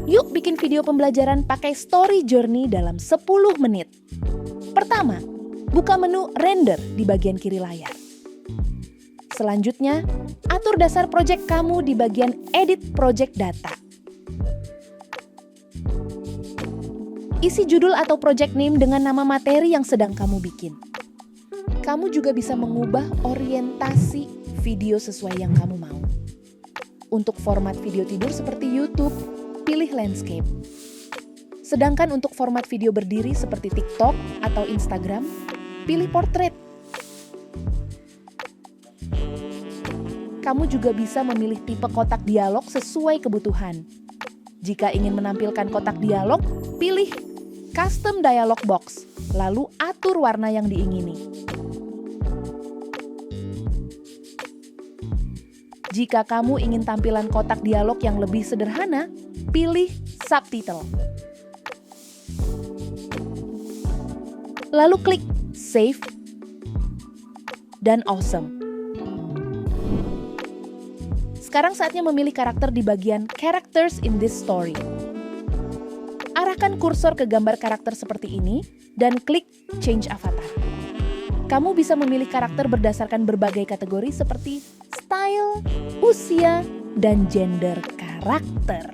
Yuk bikin video pembelajaran pakai Story Journey dalam 10 menit. Pertama, buka menu Render di bagian kiri layar. Selanjutnya, atur dasar proyek kamu di bagian Edit Project Data. Isi judul atau project name dengan nama materi yang sedang kamu bikin. Kamu juga bisa mengubah orientasi video sesuai yang kamu mau. Untuk format video tidur seperti YouTube, pilih landscape. Sedangkan untuk format video berdiri seperti TikTok atau Instagram, pilih portrait. Kamu juga bisa memilih tipe kotak dialog sesuai kebutuhan. Jika ingin menampilkan kotak dialog, pilih Custom Dialog Box, lalu atur warna yang diingini. Jika kamu ingin tampilan kotak dialog yang lebih sederhana, pilih Subtitle. Lalu klik Save dan Awesome. Sekarang saatnya memilih karakter di bagian Characters in this story. Arahkan kursor ke gambar karakter seperti ini dan klik Change Avatar. Kamu bisa memilih karakter berdasarkan berbagai kategori seperti style, usia, dan gender karakter.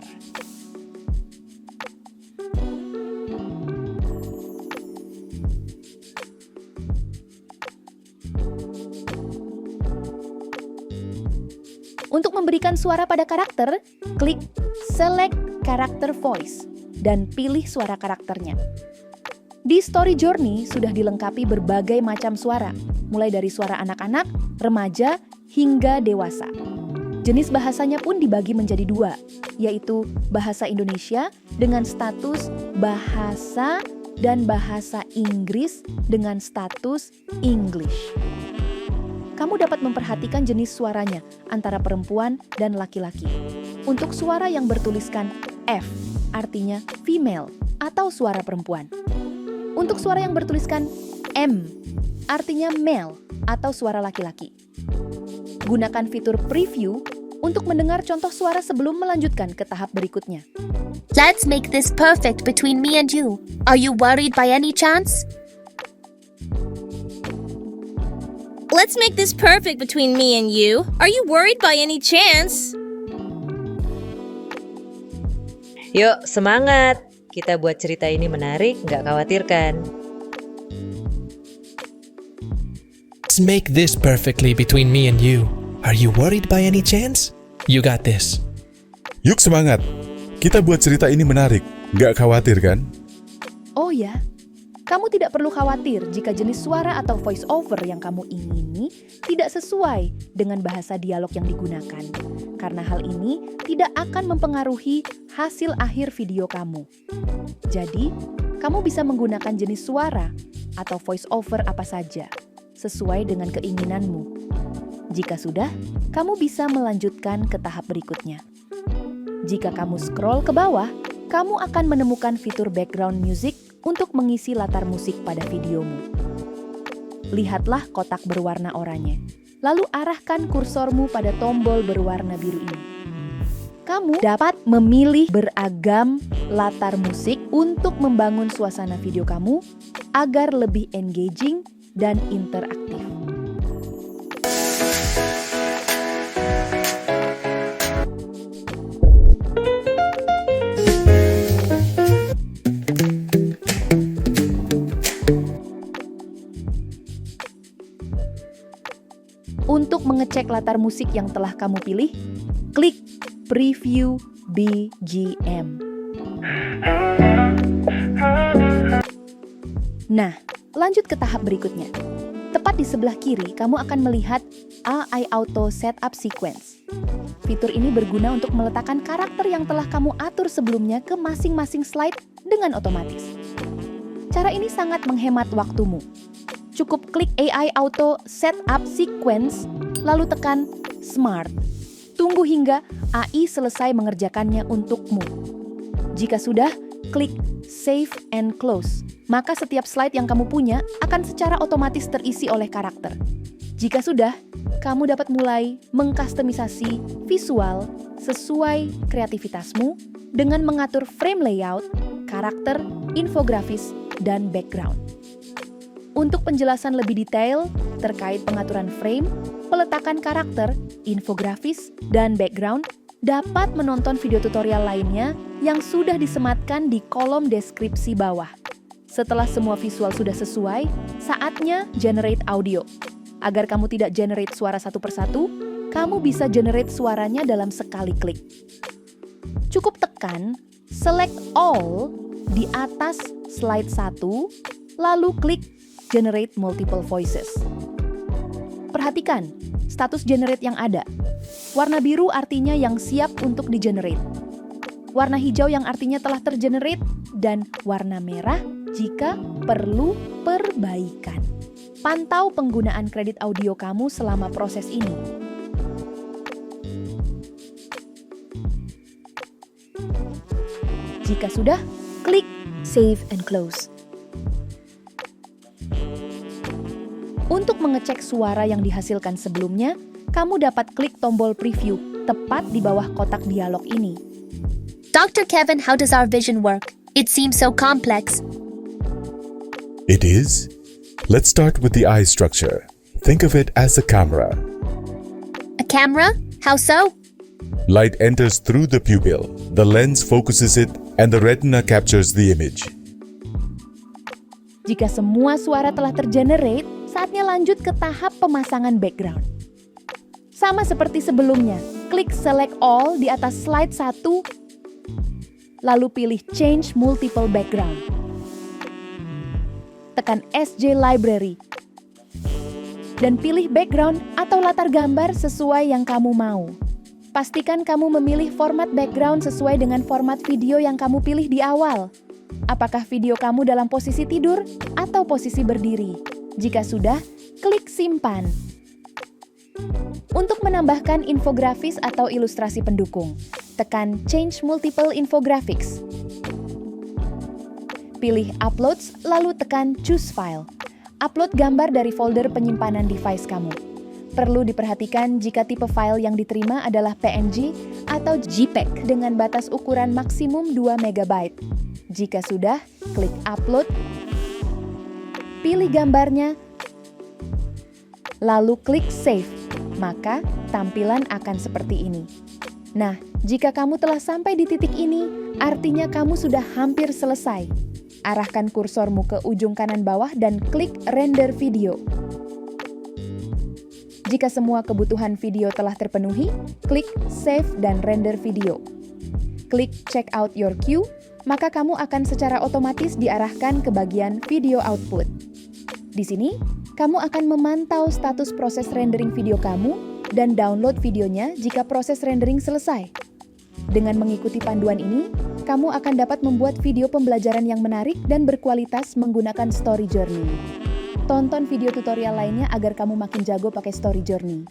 Untuk memberikan suara pada karakter, klik Select Character Voice dan pilih suara karakternya. Di Story Journey sudah dilengkapi berbagai macam suara, mulai dari suara anak-anak, remaja, hingga dewasa. Jenis bahasanya pun dibagi menjadi 2, yaitu bahasa Indonesia dengan status bahasa dan bahasa Inggris dengan status English. Kamu dapat memperhatikan jenis suaranya antara perempuan dan laki-laki. Untuk suara yang bertuliskan F, artinya female atau suara perempuan. Untuk suara yang bertuliskan M, artinya male atau suara laki-laki. Gunakan fitur preview untuk mendengar contoh suara sebelum melanjutkan ke tahap berikutnya. Let's make this perfect between me and you. Are you worried by any chance? Let's make this perfect between me and you. Are you worried by any chance? Yuk, semangat! Kita buat cerita ini menarik, nggak khawatir kan? Let's make this perfectly between me and you. Are you worried by any chance? You got this. Yuk semangat! Kita buat cerita ini menarik, nggak khawatir kan? Oh ya, kamu tidak perlu khawatir jika jenis suara atau voice over yang kamu ingini tidak sesuai dengan bahasa dialog yang digunakan. Karena hal ini tidak akan mempengaruhi hasil akhir video kamu. Jadi, kamu bisa menggunakan jenis suara atau voice over apa saja, sesuai dengan keinginanmu. Jika sudah, kamu bisa melanjutkan ke tahap berikutnya. Jika kamu scroll ke bawah, kamu akan menemukan fitur background music untuk mengisi latar musik pada videomu. Lihatlah kotak berwarna oranye, lalu arahkan kursormu pada tombol berwarna biru ini. Kamu dapat memilih beragam latar musik untuk membangun suasana video kamu agar lebih engaging dan interaktif. Untuk mengecek latar musik yang telah kamu pilih, klik Preview BGM. Nah, lanjut ke tahap berikutnya. Tepat di sebelah kiri, kamu akan melihat AI Auto Setup Sequence. Fitur ini berguna untuk meletakkan karakter yang telah kamu atur sebelumnya ke masing-masing slide dengan otomatis. Cara ini sangat menghemat waktumu. Cukup klik AI Auto Setup Sequence, lalu tekan Smart. Tunggu hingga AI selesai mengerjakannya untukmu. Jika sudah, klik Save and Close. Maka setiap slide yang kamu punya akan secara otomatis terisi oleh karakter. Jika sudah, kamu dapat mulai mengkustomisasi visual sesuai kreativitasmu dengan mengatur frame layout, karakter, infografis, dan background. Untuk penjelasan lebih detail terkait pengaturan frame, peletakan karakter, infografis, dan background, dapat menonton video tutorial lainnya yang sudah disematkan di kolom deskripsi bawah. Setelah semua visual sudah sesuai, saatnya generate audio. Agar kamu tidak generate suara satu persatu, kamu bisa generate suaranya dalam sekali klik. Cukup tekan Select All di atas slide 1, lalu klik Generate Multiple Voices. Perhatikan status generate yang ada. Warna biru artinya yang siap untuk di-generate. Warna hijau yang artinya telah tergenerate, dan warna merah jika perlu perbaikan. Pantau penggunaan kredit audio kamu selama proses ini. Jika sudah, klik Save and Close. Untuk mengecek suara yang dihasilkan sebelumnya, kamu dapat klik tombol preview tepat di bawah kotak dialog ini. Dr. Kevin, how does our vision work? It seems so complex. It is. Let's start with the eye structure. Think of it as a camera. A camera? How so? Light enters through the pupil, the lens focuses it, and the retina captures the image. Jika semua suara telah tergenerate, saatnya lanjut ke tahap pemasangan background. Sama seperti sebelumnya, klik Select All di atas slide 1, lalu pilih Change Multiple Background. Tekan SJ Library, dan pilih background atau latar gambar sesuai yang kamu mau. Pastikan kamu memilih format background sesuai dengan format video yang kamu pilih di awal. Apakah video kamu dalam posisi tidur atau posisi berdiri? Jika sudah, klik Simpan. Untuk menambahkan infografis atau ilustrasi pendukung, tekan Change Multiple Infographics. Pilih Uploads, lalu tekan Choose File. Upload gambar dari folder penyimpanan device kamu. Perlu diperhatikan jika tipe file yang diterima adalah PNG atau JPEG dengan batas ukuran maksimum 2 MB. Jika sudah, klik Upload, pilih gambarnya, lalu klik Save, maka tampilan akan seperti ini. Nah, jika kamu telah sampai di titik ini, artinya kamu sudah hampir selesai. Arahkan kursormu ke ujung kanan bawah dan klik Render Video. Jika semua kebutuhan video telah terpenuhi, klik Save dan Render Video. Klik Check Out Your Queue, maka kamu akan secara otomatis diarahkan ke bagian Video Output. Di sini, kamu akan memantau status proses rendering video kamu dan download videonya jika proses rendering selesai. Dengan mengikuti panduan ini, kamu akan dapat membuat video pembelajaran yang menarik dan berkualitas menggunakan Story Journey. Tonton video tutorial lainnya agar kamu makin jago pakai Story Journey.